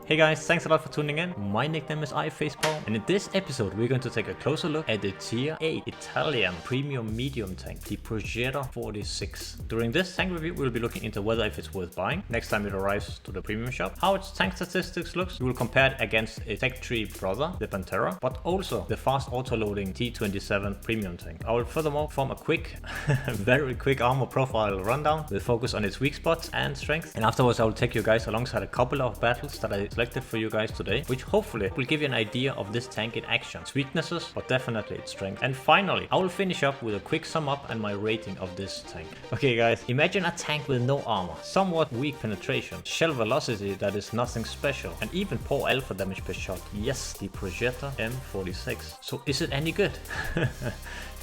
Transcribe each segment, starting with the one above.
Hey guys, thanks a lot for tuning in. My nickname is iFacePalm, and in this episode we're going to take a closer look at the Tier 8 Italian premium medium tank, the Progetto 46. During this tank review we'll be looking into whether if it's worth buying next time it arrives to the premium shop, how its tank statistics looks, we will compare it against a Tech 3 brother, the Panthera, but also the fast auto-loading T27 premium tank. I will furthermore form a quick, very quick armor profile rundown with focus on its weak spots and strengths, and afterwards I will take you guys alongside a couple of battles that I selected for you guys today, which hopefully will give you an idea of this tank in action, its weaknesses, but definitely its strength. And finally, I will finish up with a quick sum up and my rating of this tank. Okay guys, imagine a tank with no armor, somewhat weak penetration, shell velocity that is nothing special, and even poor alpha damage per shot. Yes, the Progetto M46. So is it any good?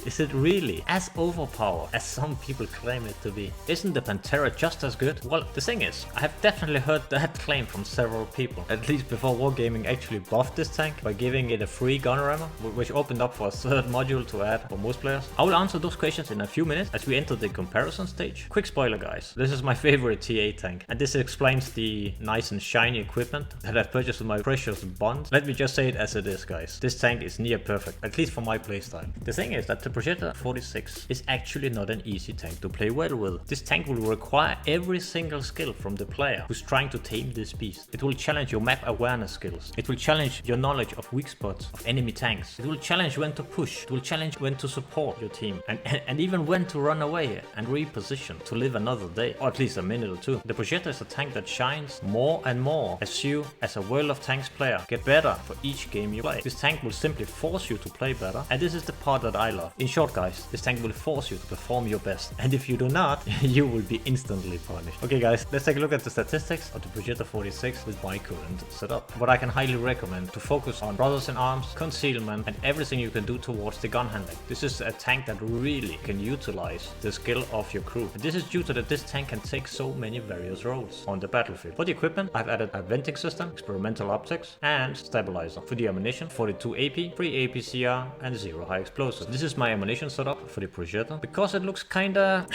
Is it really as overpowered as some people claim it to be? Isn't the Panthera just as good? Well, the thing is, I have definitely heard that claim from several people, at least before Wargaming actually buffed this tank by giving it a free gunner ammo, which opened up for a third module to add for most players. I will answer those questions in a few minutes as we enter the comparison stage. Quick spoiler guys, this is my favorite T8 tank, and this explains the nice and shiny equipment that I've purchased with my precious bond. Let me just say it as it is guys, this tank is near perfect, at least for my playstyle. The thing is that the Progetto 46 is actually not an easy tank to play well with. This tank will require every single skill from the player who's trying to tame this beast. It will challenge your map awareness skills. It will challenge your knowledge of weak spots of enemy tanks. It will challenge when to push. It will challenge when to support your team. And even when to run away and reposition to live another day, or at least a minute or two. The Progetto is a tank that shines more and more as you, as a World of Tanks player, get better for each game you play. This tank will simply force you to play better, and this is the part that I love. In short guys, this tank will force you to perform your best, and if you do not, you will be instantly punished. Okay guys, let's take a look at the statistics of the Progetto 46 with my current setup. What I can highly recommend to focus on brothers in arms, concealment, and everything you can do towards the gun handling. This is a tank that really can utilize the skill of your crew, and this is due to that this tank can take so many various roles on the battlefield. For the equipment, I've added a venting system, experimental optics, and stabilizer. For the ammunition, 42 AP, 3 APCR, and 0 high explosive. This is my ammunition setup for the Progetto because it looks kinda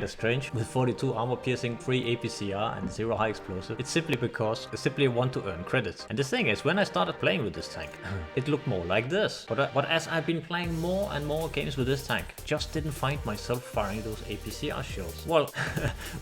strange with 42 armor piercing, 3 APCR, and 0 high explosive. It's simply because I simply want to earn credits. And the thing is, when I started playing with this tank, it looked more like this. But as I've been playing more and more games with this tank, just didn't find myself firing those APCR shells. Well,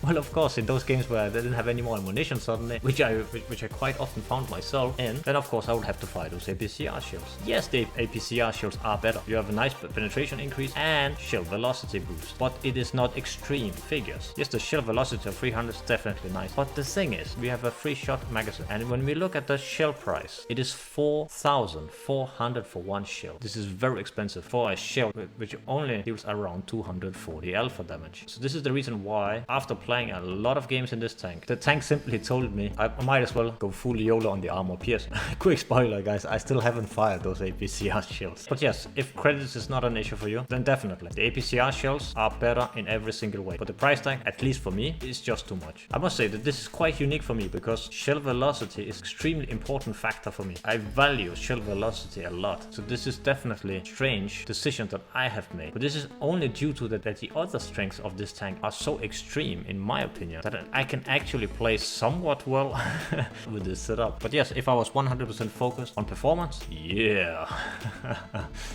well, of course, in those games where I didn't have any more ammunition suddenly, which I quite often found myself in, then of course I would have to fire those APCR shells. Yes, the APCR shells are better. You have a nice penetration increase and shell velocity boost, but it is not extreme figures. Yes, the shell velocity of 300 is definitely nice, but the thing is, we have a free shot magazine, and when we look at the shell price, it is 4,400 for one shell. This is very expensive for a shell which only deals around 240 alpha damage. So this is the reason why, after playing a lot of games in this tank, the tank simply told me I might as well go full YOLO on the armor piercing. Quick spoiler guys, I still haven't fired those APCR shells. But yes, if credits is not an issue for you, then definitely the APCR shells are better in every single way, but the price tag, at least for me, is just too much. I must say that this is quite unique for me because shell velocity is extremely important factor for me. I value shell velocity a lot, so this is definitely a strange decision that I have made, but this is only due to that the other strengths of this tank are so extreme in my opinion that I can actually play somewhat well with this setup. But yes, if I was 100% focused on performance, yeah.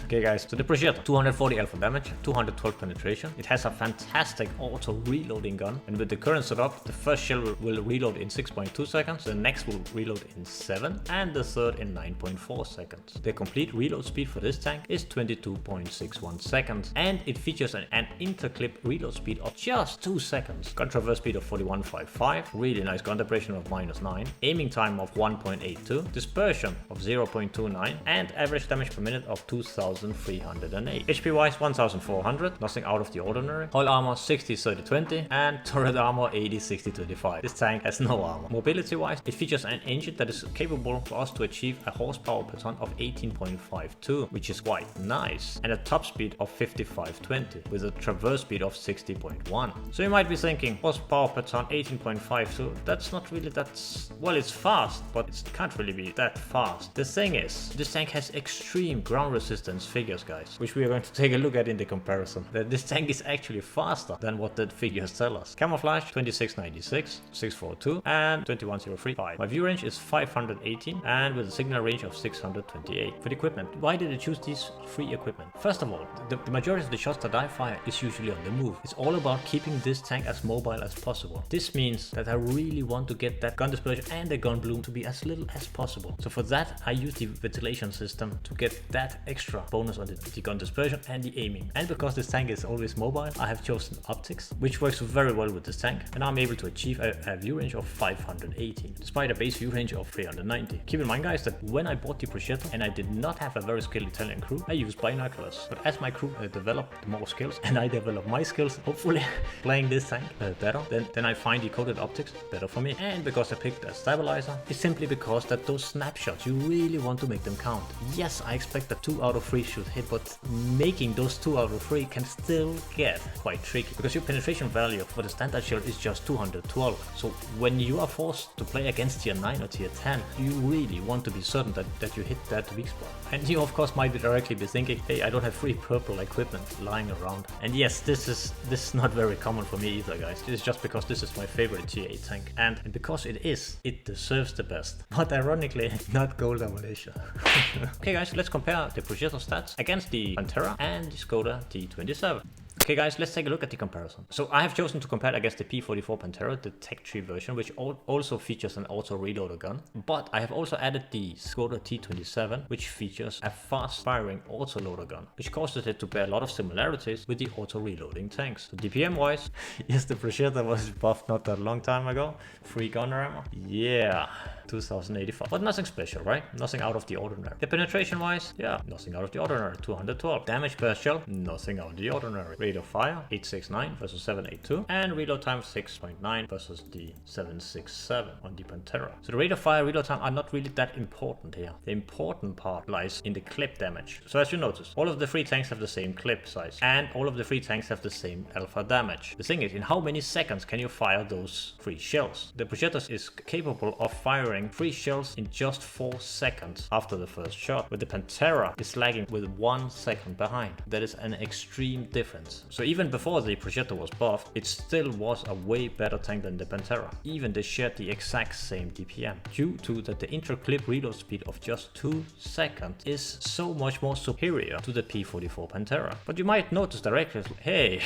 Okay guys, so the Progetto, 240 alpha damage, 212 penetration. It has a fantastic auto reloading gun, and with the current setup, the first shell will reload in 6.2 seconds, the next will reload in 7, and the third in 9.4 seconds. The complete reload speed for this tank is 22.61 seconds, and it features an interclip reload speed of just 2 seconds. Gun traverse speed of 41.55, really nice gun depression of -9, aiming time of 1.82, dispersion of 0.29, and average damage per minute of 2,308. HP wise 1,400, nothing out of the ordinary. Hull armor 60-30-20, and turret armor 80-60-25. This tank has no armor. Mobility wise, it features an engine that is capable for us to achieve a horsepower per ton of 18.52, which is quite nice, and a top speed of 55.20 with a traverse speed of 60.1. So you might be thinking, horsepower per ton 18.52, that's not really that, well, it's fast, but it can't really be that fast. The thing is, this tank has extreme ground resistance figures, guys, which we are going to take a look at in the comparison. That this tank is actually faster than what the figures tell us. Camouflage 2696, 642 and 21035. My view range is 518 and with a signal range of 628. For the equipment, why did I choose these three equipment? First of all, the majority of the shots that I fire is usually on the move. It's all about keeping this tank as mobile as possible. This means that I really want to get that gun dispersion and the gun bloom to be as little as possible. So for that, I use the ventilation system to get that extra bonus on the gun dispersion and the aiming. And because this tank is always mobile, I have chosen optics, which works very well with this tank, and I'm able to achieve a view range of 518, despite a base view range of 390. Keep in mind, guys, that when I bought the Progetto and I did not have a very skilled Italian crew, I used binoculars. But as my crew developed more skills and I developed my skills, hopefully playing this tank better, then I find the coated optics better for me. And because I picked a stabilizer, it's simply because that those snapshots, you really want to make them count. Yes, I expect that 2 out of 3 should hit, but making those 2 out of 3 can still get quite tricky, because your penetration value for the standard shell is just 212. So when you are forced to play against tier 9 or tier 10, you really want to be certain that you hit that weak spot. And you of course might directly be thinking, hey, I don't have free purple equipment lying around. And yes, this is not very common for me either, guys. This is just because this is my favorite tier 8 tank. And because it deserves the best. But ironically, not gold domination. Okay guys, let's compare the Progetto stats against the Panthera and the Skoda T27. Okay guys, let's take a look at the comparison. So I have chosen to compare against the P44 Panthera, the Tech 3 version, which also features an auto reloader gun. But I have also added the Skoda T27, which features a fast firing auto loader gun, which causes it to bear a lot of similarities with the auto reloading tanks. So DPM wise, yes, the Progetto was buffed not that long time ago. Free gunner ammo. Yeah. 2085, but nothing special, right? Nothing out of the ordinary. The penetration wise, yeah, nothing out of the ordinary. 212. Damage per shell, nothing out of the ordinary. Rate of fire 869 versus 782, and reload time 6.9 versus the 767 on the Panthera. So the rate of fire, reload time are not really that important here. The important part lies in the clip damage. So as you notice, all of the 3 tanks have the same clip size, and all of the 3 tanks have the same alpha damage. The thing is, in how many seconds can you fire those 3 shells? The Progetto is capable of firing 3 shells in just 4 seconds after the first shot, but the Panthera is lagging with 1 second behind. That is an extreme difference. So even before the Progetto was buffed, it still was a way better tank than the Panthera. Even they shared the exact same DPM, due to that the intra-clip reload speed of just 2 seconds is so much more superior to the P44 Panthera. But you might notice directly, hey,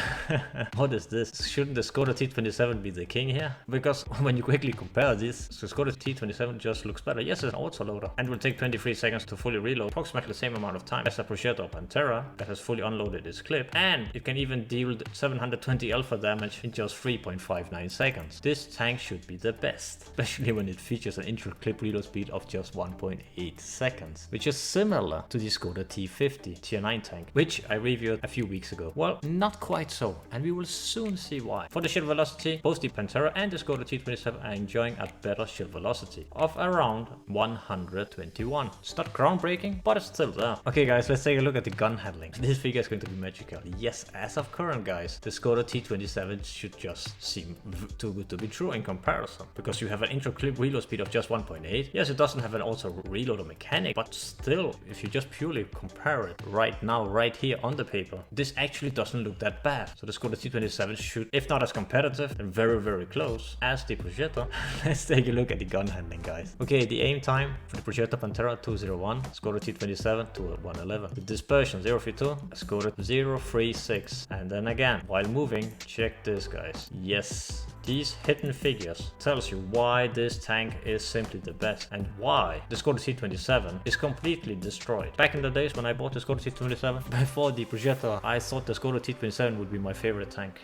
what is this? Shouldn't the Skoda T27 be the king here? Because when you quickly compare this, the Skoda T27 just looks better. Yes, it's an autoloader and will take 23 seconds to fully reload, approximately the same amount of time as a Progetto Panthera that has fully unloaded its clip, and it can even deal 720 alpha damage in just 3.59 seconds. This tank should be the best, especially when it features an intra-clip reload speed of just 1.8 seconds, which is similar to the Skoda T50 tier 9 tank, which I reviewed a few weeks ago. Well, not quite so, and we will soon see why. For the shield velocity, both the Panthera and the Skoda T27 are enjoying a better shield velocity of around 121. It's not groundbreaking, but it's still there. Okay guys, let's take a look at the gun handling. This figure is going to be magical. Yes, as of current guys, the Skoda T27 should just seem too good to be true in comparison, because you have an intra-clip reload speed of just 1.8. Yes, it doesn't have an auto reloader mechanic, but still, if you just purely compare it right now, right here on the paper, this actually doesn't look that bad. So the Skoda T27 should, if not as competitive, then very close as the Progetto. Let's take a look at the gun handling, guys. Okay, the aim time for the Progetto Panthera 201, Skoda T27 to 111. The dispersion 032, Skoda 036. And then again, while moving, check this, guys. Yes, these hidden figures tells you why this tank is simply the best and why the Skoda T27 is completely destroyed. Back in the days when I bought the Skoda T27 before the Progetto, I thought the Skoda T27 would be my favorite tank.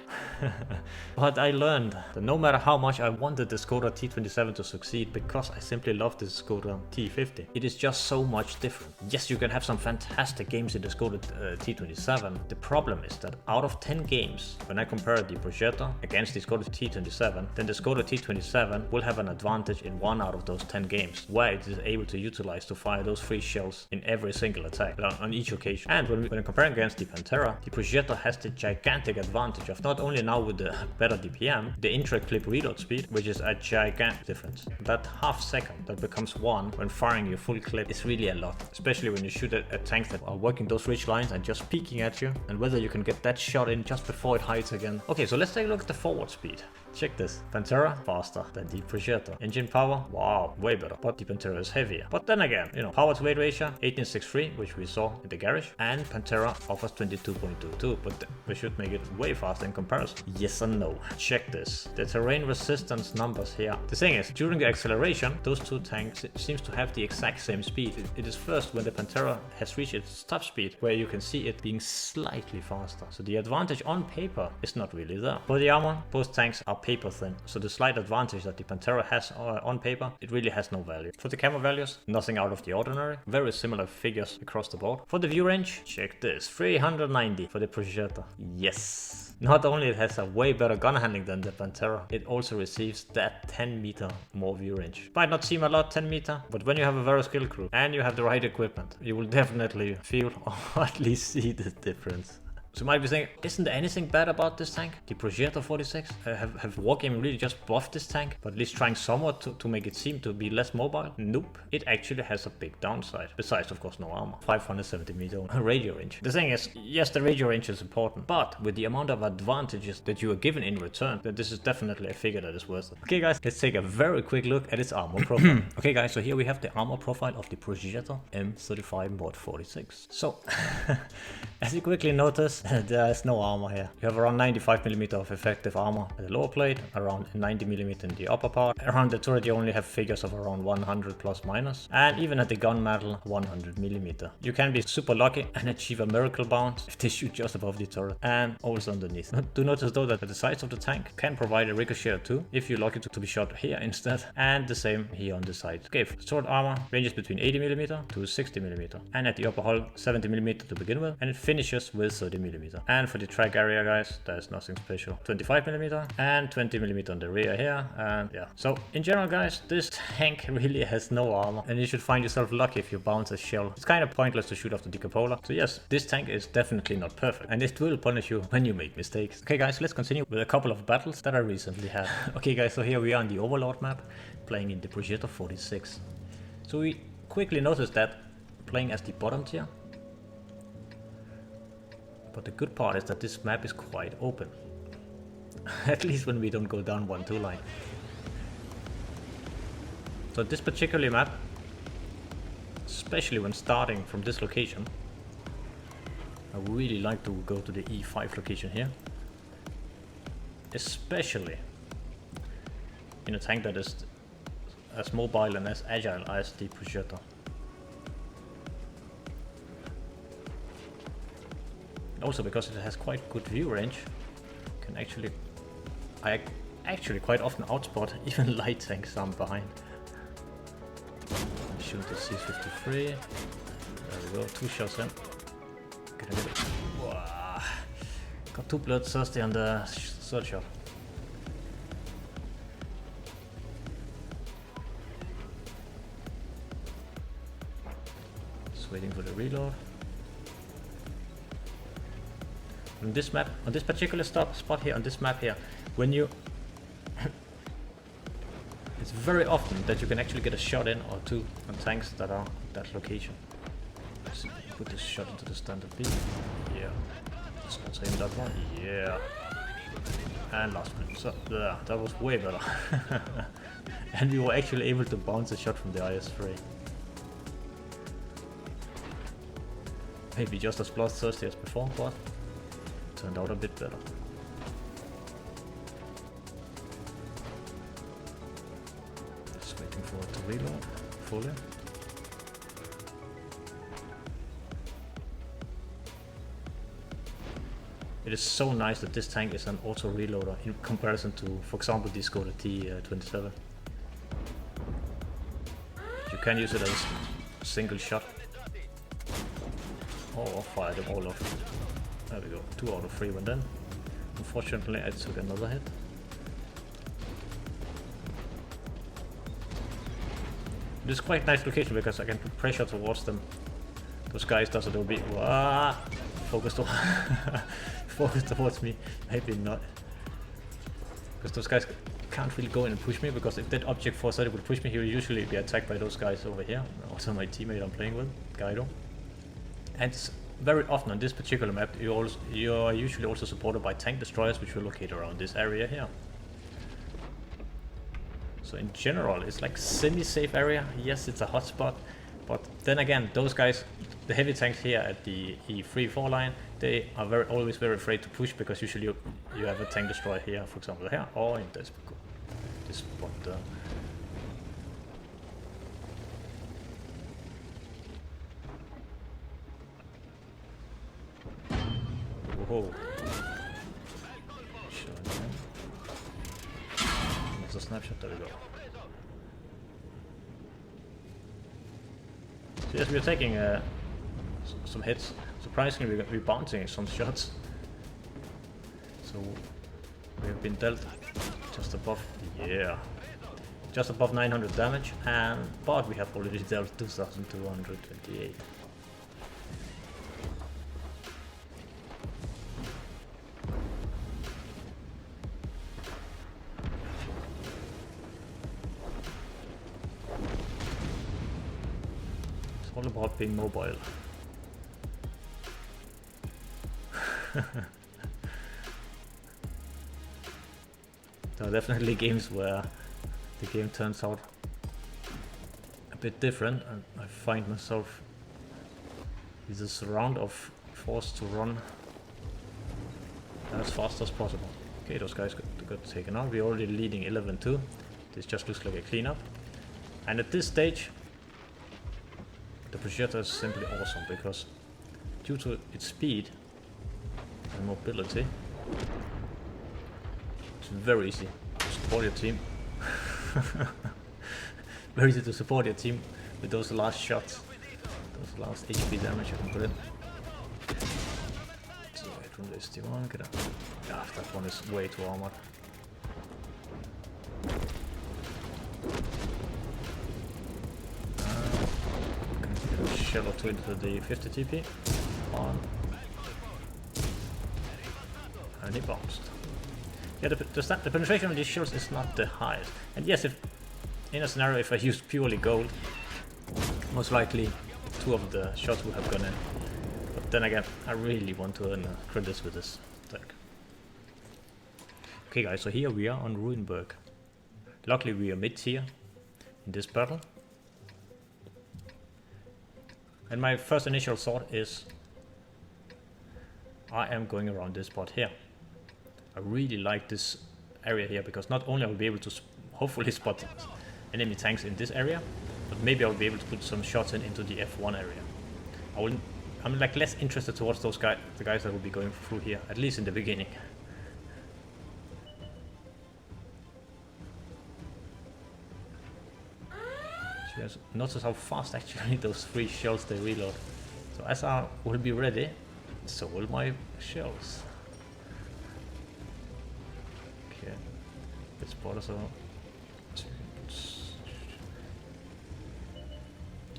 But I learned that no matter how much I wanted the Skoda T27 to succeed, because I simply love the Skoda T50, it is just so much different. Yes, you can have some fantastic games in the Skoda T27. The problem is that out of 10 games, when I compare the Progetto against the Skoda T27, T27, then the Skoda T27 will have an advantage in 1 out of those 10 games, where it is able to utilize to fire those 3 shells in every single attack on each occasion. And when comparing against the Panthera, the Progetto has the gigantic advantage of not only now with the better DPM, the intra-clip reload speed, which is a gigantic difference. That half second that becomes 1 when firing your full clip is really a lot, especially when you shoot at tanks that are working those ridge lines and just peeking at you, and whether you can get that shot in just before it hides again. Okay, so let's take a look at the forward speed. Check this. Panthera faster than the Progetto. Engine power, wow, way better. But the Panthera is heavier. But then again, you know, power to weight ratio 1863, which we saw in the garage, and Panthera offers 22.22, but we should make it way faster in comparison. Yes and no. Check this. The terrain resistance numbers here. The thing is, during the acceleration, those two tanks seems to have the exact same speed. It is first when the Panthera has reached its top speed where you can see it being slightly faster. So the advantage on paper is not really there. For the armor, both tanks are paper thin, so the slight advantage that the Panthera has on paper, it really has no value. For the camo values, nothing out of the ordinary, very similar figures across the board. For the view range, check this, 390 for the Progetto. Yes! Not only it has a way better gun handling than the Panthera, it also receives that 10 meter more view range. Might not seem a lot, 10 meter, but when you have a very skilled crew and you have the right equipment, you will definitely feel or at least see the difference. So you might be thinking, isn't there anything bad about this tank? The Progetto 46? Have Wargaming really just buffed this tank, but at least trying somewhat to make it seem to be less mobile? Nope. It actually has a big downside. Besides, of course, no armor. 570 meter radio range. The thing is, yes, the radio range is important, but with the amount of advantages that you are given in return, then this is definitely a figure that is worth it. Okay guys, let's take a very quick look at its armor profile. Okay guys, so here we have the armor profile of the Progetto M35 WoT 46. So, as you quickly notice, there is no armor here. You have around 95mm of effective armor at the lower plate, around 90mm in the upper part. Around the turret you only have figures of around 100 plus minus, and even at the gun metal 100mm. You can be super lucky and achieve a miracle bounce if they shoot just above the turret and also underneath. Do notice though that the sides of the tank can provide a ricochet too, if you're lucky to be shot here instead, and the same here on the side. Okay, sword armor ranges between 80mm to 60mm, and at the upper hull 70mm to begin with, and it finishes with 30mm. And for the track area guys, there's nothing special. 25mm and 20mm on the rear here, and yeah. So in general guys, this tank really has no armor, and you should find yourself lucky if you bounce a shell. It's kind of pointless to shoot off the decupola. So yes, this tank is definitely not perfect, and it will punish you when you make mistakes. Okay guys, let's continue with a couple of battles that I recently had. Okay guys, so here we are on the Overlord map, playing in the Progetto 46. So we quickly noticed that playing as the bottom tier. But the good part is that this map is quite open. At least when we don't go down 1-2 line. So this particular map, especially when starting from this location, I really like to go to the E5 location here. Especially in a tank that is as mobile and as agile as the Progetto. Also because it has quite good view range, I actually quite often outspot even light tanks down behind. Shoot the C53. There we go, 2 shots in. Get it. Wow. Got 2 bloodthirsty on the third shot. Just waiting for the reload. On this map, on this particular spot here, on this map here, when you it's very often that you can actually get a shot in or 2 on tanks that are at that location. Let's put this shot into the standard B. Yeah. Let's aim that one. Yeah. And last one. So yeah, that was way better. And we were actually able to bounce a shot from the IS-3. Maybe just as bloodthirsty as before, but turned out a bit better. Just waiting for it to reload fully. It is so nice that this tank is an auto reloader in comparison to, for example, the Skoda T 27. You can use it as a single shot. Oh, I'll fire them all off. There we go, 2 out of 3 went in. Unfortunately, I took another hit. This is quite a nice location because I can put pressure towards them. Those guys does a little bit. Focus to focus towards me. Maybe not. Because those guys can't really go in and push me, because if that object force that would push me, he will usually be attacked by those guys over here. Also my teammate I'm playing with, Guido. And very often on this particular map, you are usually also supported by tank destroyers, which will locate around this area here. So in general, it's like semi-safe area. Yes, it's a hotspot, but then again, those guys, the heavy tanks here at the E3-4 line, they are always very afraid to push, because usually you have a tank destroyer here, for example here, or in this spot there. Whoa. That's a snapshot, there we go. So yes, we're taking some hits. Surprisingly, we're bouncing some shots. So we have been dealt just above, just above 900 damage, but we have already dealt 2228. It's all about being mobile. There are definitely games where the game turns out a bit different, and I find myself with this round of forced to run as fast as possible. Okay, those guys got taken out. We're already leading 11-2. This just looks like a cleanup. And at this stage, the Progetto is simply awesome, because due to its speed and mobility, it's very easy to support your team. Very easy to support your team with those last shots, those last HP damage you can put in. So from the ST1, get out. Ah, that one is way too armored. Shell or two into the 50 TP on, and he bounced. Yeah, the penetration of these shells is not the highest. And yes, if in a scenario if I used purely gold, most likely 2 of the shots would have gone in. But then again, I really want to earn credits with this tank. Okay guys, so here we are on Ruinberg. Luckily we are mid-tier in this battle. And my first initial thought is, I am going around this spot here. I really like this area here, because not only I will be able to hopefully spot enemy tanks in this area, but maybe I'll be able to put some shots into the F1 area. I'm like less interested towards those guys, the guys that will be going through here, at least in the beginning. So yes, notice how fast actually those 3 shells they reload. So as I will be ready, so will my shells. Okay, good spot as well.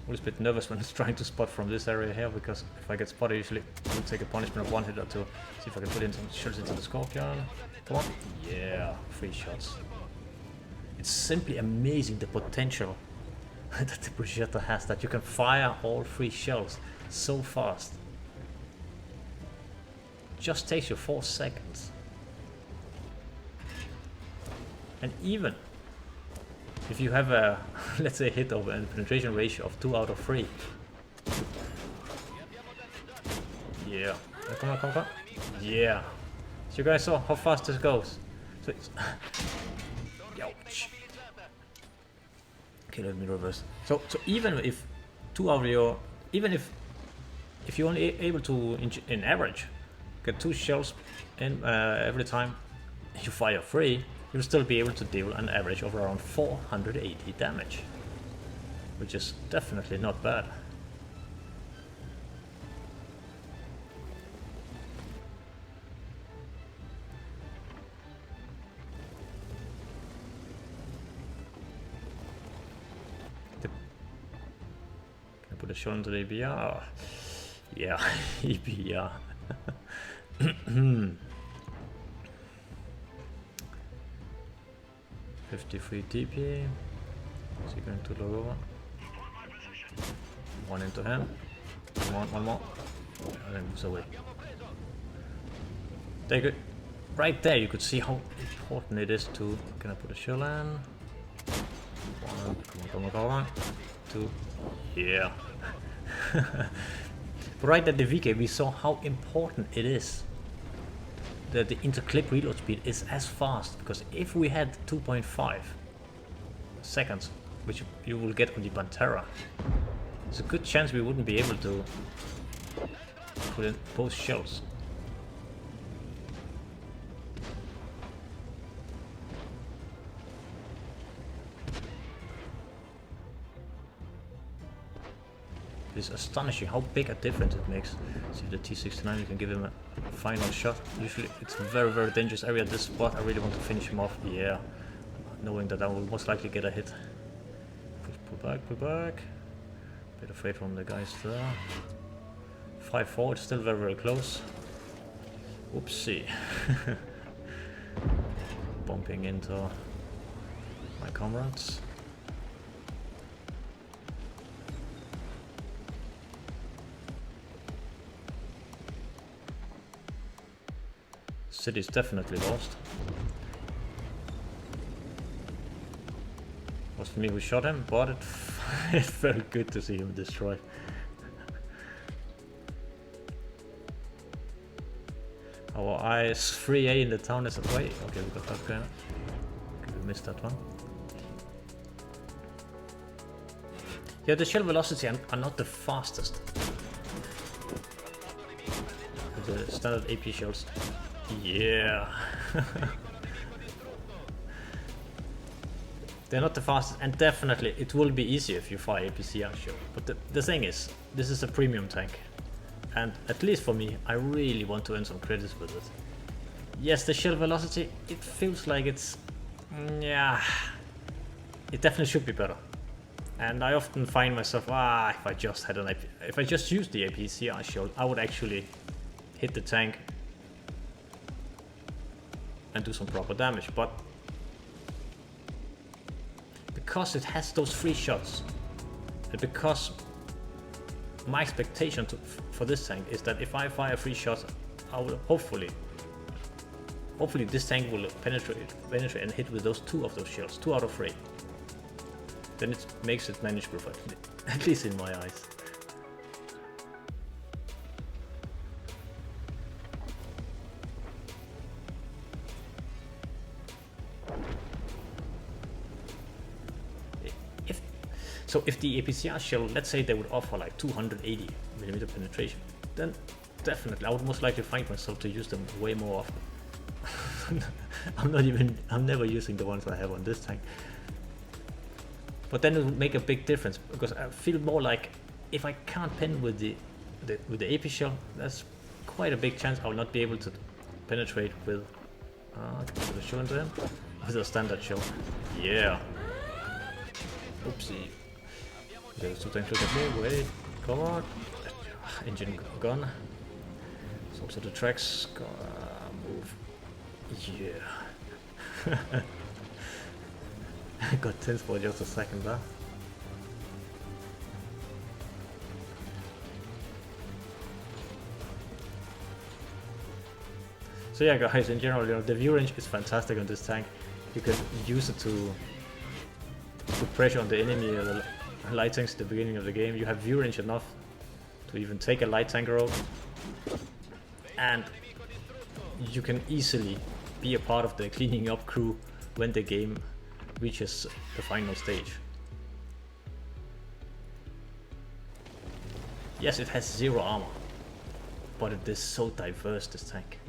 Always a bit nervous when it's trying to spot from this area here, because if I get spotted, I usually will take a punishment of 1 hit or 2. See if I can put in some shells into the Scorpion. Come on. Yeah, 3 shots. It's simply amazing the potential that the Progetto has, that you can fire all 3 shells so fast. Just takes you 4 seconds. And even if you have a, let's say, hit over and penetration ratio of 2 out of 3. Yeah. Come on, come on, come on. Yeah. So you guys saw how fast this goes. So it's ouch. Okay, let me reverse. So even if 2 out of your, even if you're only able to in average get 2 shells in every time you fire 3, you'll still be able to deal an average of around 480 damage, which is definitely not bad. a shot into the EBR. Oh, yeah, EBR. 53 TP. Is he going to look over? One into him. Come on, one more. And then moves away. Take it. Right there, you could see how important it is to. Can I put a shell in? One. Come on. Two. Yeah. But right at the VK, we saw how important it is that the interclip reload speed is as fast, because if we had 2.5 seconds, which you will get on the Panthera, there's a good chance we wouldn't be able to put in both shells. It's astonishing how big a difference it makes. See the T69, you can give him a final shot. Usually it's a very, very dangerous area. This spot, I really want to finish him off. Yeah, knowing that I will most likely get a hit. Pull back. Bit afraid from the guys there. 5-4, it's still very, very close. Oopsie. Bumping into my comrades. City's definitely lost. Was me who shot him, but it felt good to see him destroyed. Our eyes 3A in the town is away. Okay, we got that guy. Okay, we missed that one. Yeah, the shell velocity are not the fastest. The standard AP shells. Yeah. They're not the fastest, and definitely it will be easier if you fire APCR shell. But the thing is, this is a premium tank, and at least for me, I really want to earn some credits with it. Yes, the shell velocity, it feels like it's, yeah, it definitely should be better. And I often find myself, if I just had if I just used the APCR shell, I would actually hit the tank and do some proper damage, but because it has those 3 shots, and because my expectation for this tank is that if I fire 3 shots, I will hopefully this tank will penetrate and hit with those 2 of those shells, 2 out of 3. Then it makes it manageable for me, at least in my eyes. So if the APCR shell, let's say they would offer like 280mm penetration, then definitely I would most likely find myself to use them way more often. I'm never using the ones I have on this tank. But then it would make a big difference, because I feel more like if I can't pen with the AP shell, that's quite a big chance I will not be able to penetrate with the shell into him with a standard shell. Yeah. Oopsie. There's 2 tanks looking at me. Wait, come on. Engine gone. So to the tracks. Move. Yeah. Got tense for just a second there. So yeah, guys, in general, the view range is fantastic on this tank. You can use it to put pressure on the enemy or the light tanks at the beginning of the game. You have view range enough to even take a light tanker out, and you can easily be a part of the cleaning up crew when the game reaches the final stage. Yes, it has 0 armor, but it is so diverse, this tank.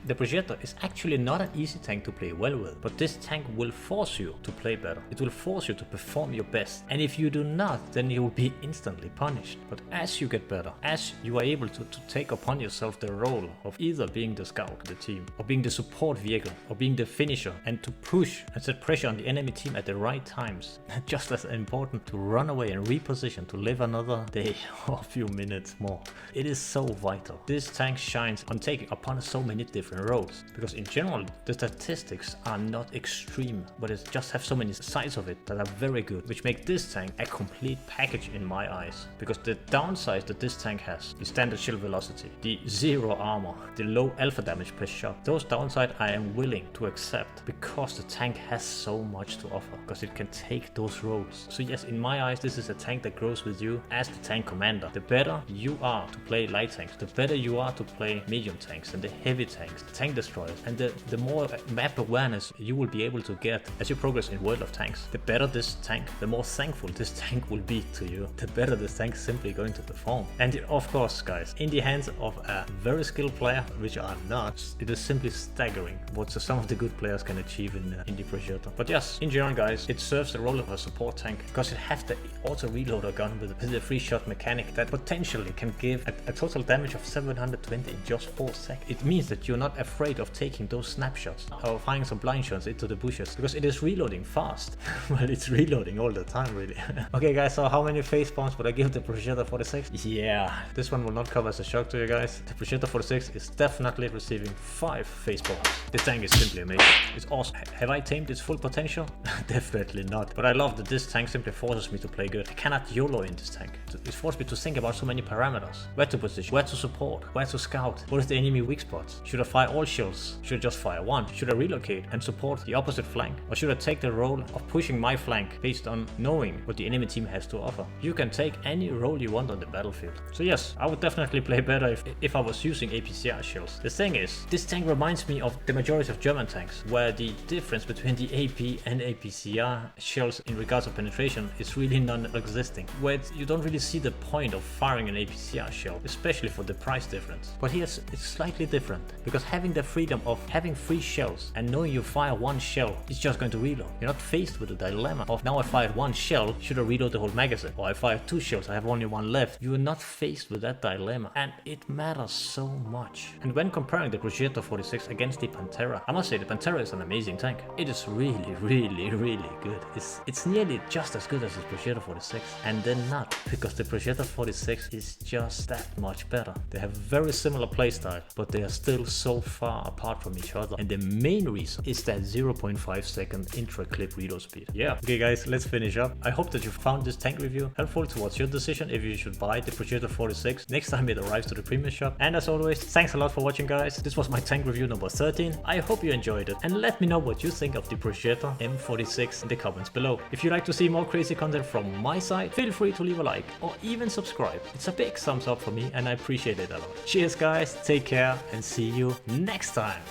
the Progetto is actually not an easy tank to play well with, but this tank will force you to play better. It will force you to perform your best, and if you do not, then you will be instantly punished. But as you get better, as you are able to take upon yourself the role of either being the scout of the team, or being the support vehicle, or being the finisher, and to push and set pressure on the enemy team at the right times, just as important to run away and reposition to live another day or a few minutes more. It is so vital. This tank shines on taking upon so many different roles, because in general the statistics are not extreme, but it just have so many sides of it that are very good, which make this tank a complete package in my eyes. Because the downside that this tank has, the standard shield velocity, the zero armor, the low alpha damage per shot, those downsides I am willing to accept because the tank has so much to offer, because it can take those roles. So yes, in my eyes this is a tank that grows with you as the tank commander. The better you are to play light tanks, the better you are to play medium tanks and the heavy tanks, the tank destroyers, and the more map awareness you will be able to get as you progress in World of Tanks, the better this tank, the more thankful this tank will be to you, the better this tank is simply going to perform. And of course guys, in the hands of a very skilled player, which are not, it is simply staggering what some of the good players can achieve in the Progetto. But yes, in general guys, it serves the role of a support tank because it has the auto reloader gun with the free shot mechanic that potentially can give a total damage of 720 in just 4 seconds. It means that you're not afraid of taking those snapshots or firing some blind shots into the bushes because it is reloading fast. Well, it's reloading all the time really. Okay guys, so how many face bombs would I give the Progetto 46? Yeah, this one will not come as a shock to you guys. The Progetto 46 is definitely receiving 5 face bombs. This tank is simply amazing. It's awesome. Have I tamed its full potential? Definitely not. But I love that this tank simply forces me to play good. I cannot YOLO in this tank. It forces me to think about so many parameters. Where to position, where to support, where to scout, what is the enemy weak spots? Should I fire all shields? Should I just fire one? Should I relocate and support the opposite flank? Or should I take the role of pushing my flank based on knowing what the enemy team has to offer? You can take any role you want on the battlefield. So yes, I would definitely play better if I was using APCR shields. The thing is, this tank reminds me of the majority of German tanks, where the difference between the AP and APCR shells in regards of penetration is really non-existing, where you don't really see the point of firing an APCR shell, especially for the price difference. But here it's slightly different, because having the freedom of having 3 shells and knowing you fire 1 shell, it's just going to reload. You're not faced with the dilemma of now I fired 1 shell, should I reload the whole magazine? Or I fired 2 shells, I have only 1 left. You are not faced with that dilemma, and it matters so much. And when comparing the Progetto 46 against the Panthera, I must say the Panthera is an amazing tank. It is really, really, really good. It's nearly just as good as the Progetto 46, and then not, because the Progetto 46 is just that much better. They have very similar playstyle, but they are still so far apart from each other, and the main reason is that 0.5 second intra-clip reload speed. Yeah, okay guys, let's finish up. I hope that you found this tank review helpful towards your decision if you should buy the Progetto 46 next time it arrives to the premium shop. And as always, thanks a lot for watching guys. This was my tank review number 13. I hope you enjoyed it, and let me know what you think of the Progetto M46 in the comments below. If you'd like to see more crazy content from my side, feel free to leave a like or even subscribe. It's a big thumbs up for me and I appreciate it a lot. Cheers guys, take care and see you next time.